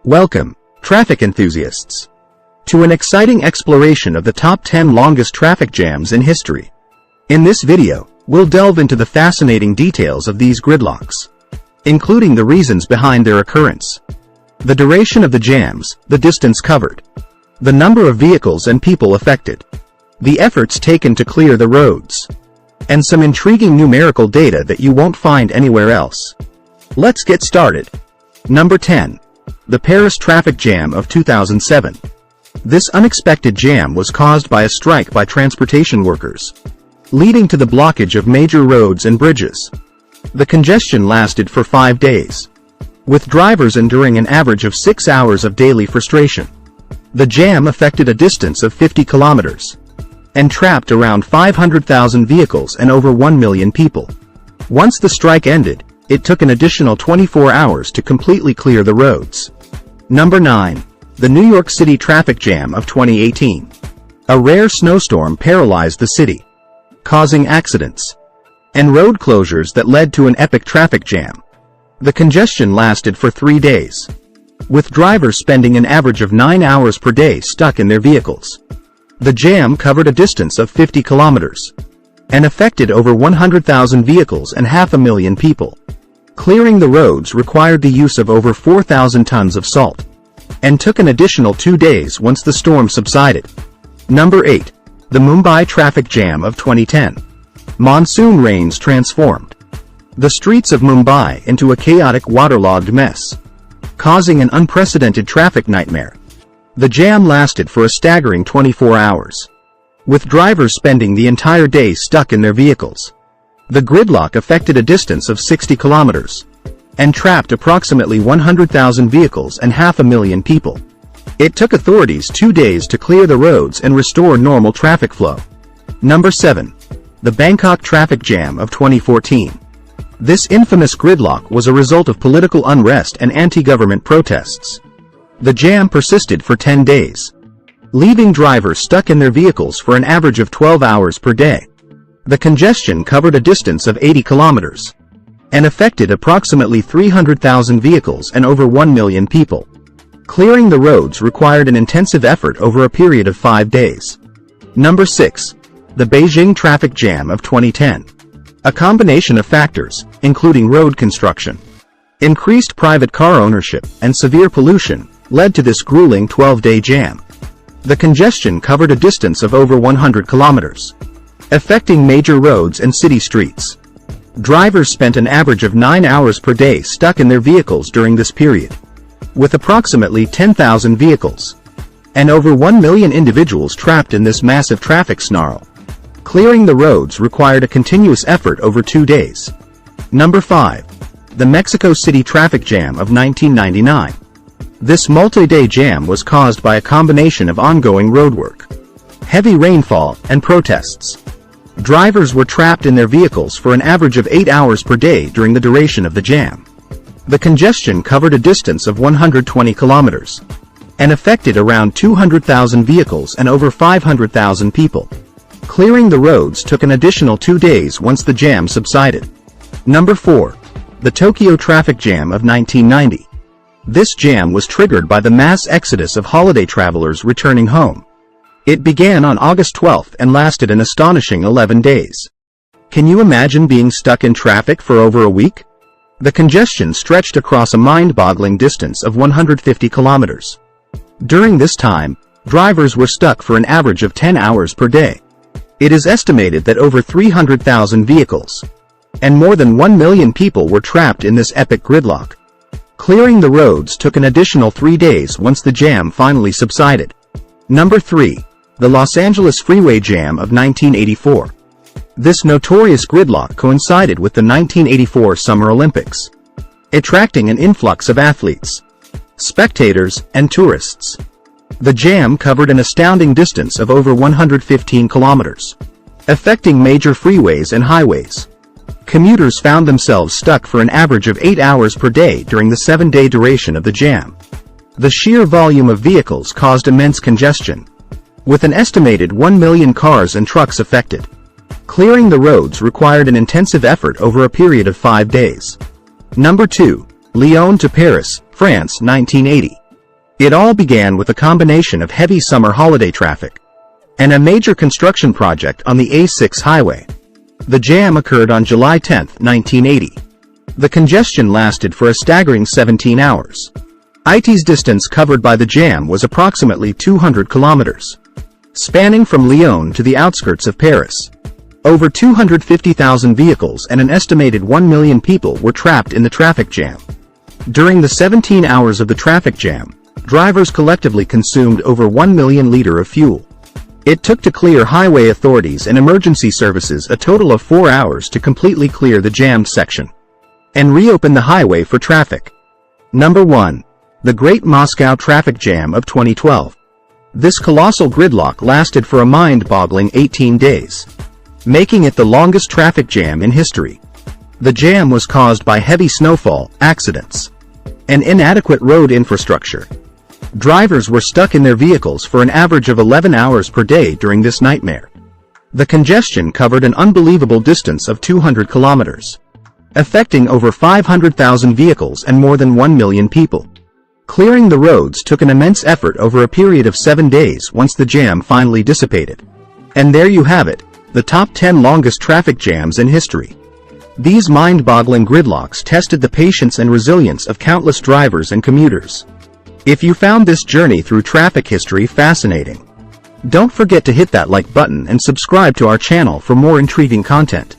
Welcome, traffic enthusiasts, to an exciting exploration of the top 10 longest traffic jams in history. In this video, we'll delve into the fascinating details of these gridlocks, including the reasons behind their occurrence, the duration of the jams, the distance covered, the number of vehicles and people affected, the efforts taken to clear the roads, and some intriguing numerical data that you won't find anywhere else. Let's get started. Number 10. The Paris Traffic Jam of 2007. This unexpected jam was caused by a strike by transportation workers, leading to the blockage of major roads and bridges. The congestion lasted for 5 days, with drivers enduring an average of 6 hours of daily frustration. The jam affected a distance of 50 kilometers and trapped around 500,000 vehicles and over 1 million people. Once the strike ended, it took an additional 24 hours to completely clear the roads. Number 9. The New York City Traffic Jam of 2018. A rare snowstorm paralyzed the city, causing accidents and road closures that led to an epic traffic jam. The congestion lasted for 3 days, with drivers spending an average of 9 hours per day stuck in their vehicles. The jam covered a distance of 50 kilometers and affected over 100,000 vehicles and 500,000 people. Clearing the roads required the use of over 4,000 tons of salt, and took an additional 2 days once the storm subsided. Number 8. The Mumbai Traffic Jam of 2010. Monsoon rains transformed the streets of Mumbai into a chaotic waterlogged mess, causing an unprecedented traffic nightmare. The jam lasted for a staggering 24 hours, with drivers spending the entire day stuck in their vehicles. The gridlock affected a distance of 60 kilometers and trapped approximately 100,000 vehicles and 500,000 people. It took authorities 2 days to clear the roads and restore normal traffic flow. Number 7. The Bangkok Traffic Jam of 2014. This infamous gridlock was a result of political unrest and anti-government protests. The jam persisted for 10 days, leaving drivers stuck in their vehicles for an average of 12 hours per day. The congestion covered a distance of 80 kilometers and affected approximately 300,000 vehicles and over 1 million people. Clearing the roads required an intensive effort over a period of 5 days. Number 6. The Beijing Traffic Jam of 2010. A combination of factors, including road construction, increased private car ownership, and severe pollution, led to this grueling 12-day jam. The congestion covered a distance of over 100 kilometers, affecting major roads and city streets. Drivers spent an average of 9 hours per day stuck in their vehicles during this period, with approximately 10,000 vehicles and over 1 million individuals trapped in this massive traffic snarl. Clearing the roads required a continuous effort over 2 days. Number 5. The Mexico City Traffic Jam of 1999. This multi-day jam was caused by a combination of ongoing roadwork, heavy rainfall, and protests. Drivers were trapped in their vehicles for an average of 8 hours per day during the duration of the jam. The congestion covered a distance of 120 kilometers and affected around 200,000 vehicles and over 500,000 people. Clearing the roads took an additional 2 days once the jam subsided. Number 4. The Tokyo Traffic Jam of 1990. This jam was triggered by the mass exodus of holiday travelers returning home. It began on August 12 and lasted an astonishing 11 days. Can you imagine being stuck in traffic for over a week? The congestion stretched across a mind-boggling distance of 150 kilometers. During this time, drivers were stuck for an average of 10 hours per day. It is estimated that over 300,000 vehicles and more than 1 million people were trapped in this epic gridlock. Clearing the roads took an additional 3 days once the jam finally subsided. Number 3. The Los Angeles Freeway Jam of 1984. This notorious gridlock coincided with the 1984 Summer Olympics, attracting an influx of athletes, spectators, and tourists. The jam covered an astounding distance of over 115 kilometers, affecting major freeways and highways. Commuters found themselves stuck for an average of 8 hours per day during the 7-day duration of the jam. The sheer volume of vehicles caused immense congestion, with an estimated 1 million cars and trucks affected. Clearing the roads required an intensive effort over a period of 5 days. Number 2. Lyon to Paris, France 1980. It all began with a combination of heavy summer holiday traffic and a major construction project on the A6 highway. The jam occurred on July 10, 1980. The congestion lasted for a staggering 17 hours. IT's distance covered by the jam was approximately 200 kilometers, spanning from Lyon to the outskirts of Paris. Over 250,000 vehicles and an estimated 1 million people were trapped in the traffic jam. During the 17 hours of the traffic jam, drivers collectively consumed over 1 million liters of fuel. It took to clear highway authorities and emergency services a total of 4 hours to completely clear the jammed section and reopen the highway for traffic. Number 1. The Great Moscow Traffic Jam of 2012. This colossal gridlock lasted for a mind-boggling 18 days, making it the longest traffic jam in history. The jam was caused by heavy snowfall, accidents, and inadequate road infrastructure. Drivers were stuck in their vehicles for an average of 11 hours per day during this nightmare. The congestion covered an unbelievable distance of 200 kilometers, affecting over 500,000 vehicles and more than 1 million people. Clearing the roads took an immense effort over a period of 7 days once the jam finally dissipated. And there you have it, the top 10 longest traffic jams in history. These mind-boggling gridlocks tested the patience and resilience of countless drivers and commuters. If you found this journey through traffic history fascinating, don't forget to hit that like button and subscribe to our channel for more intriguing content.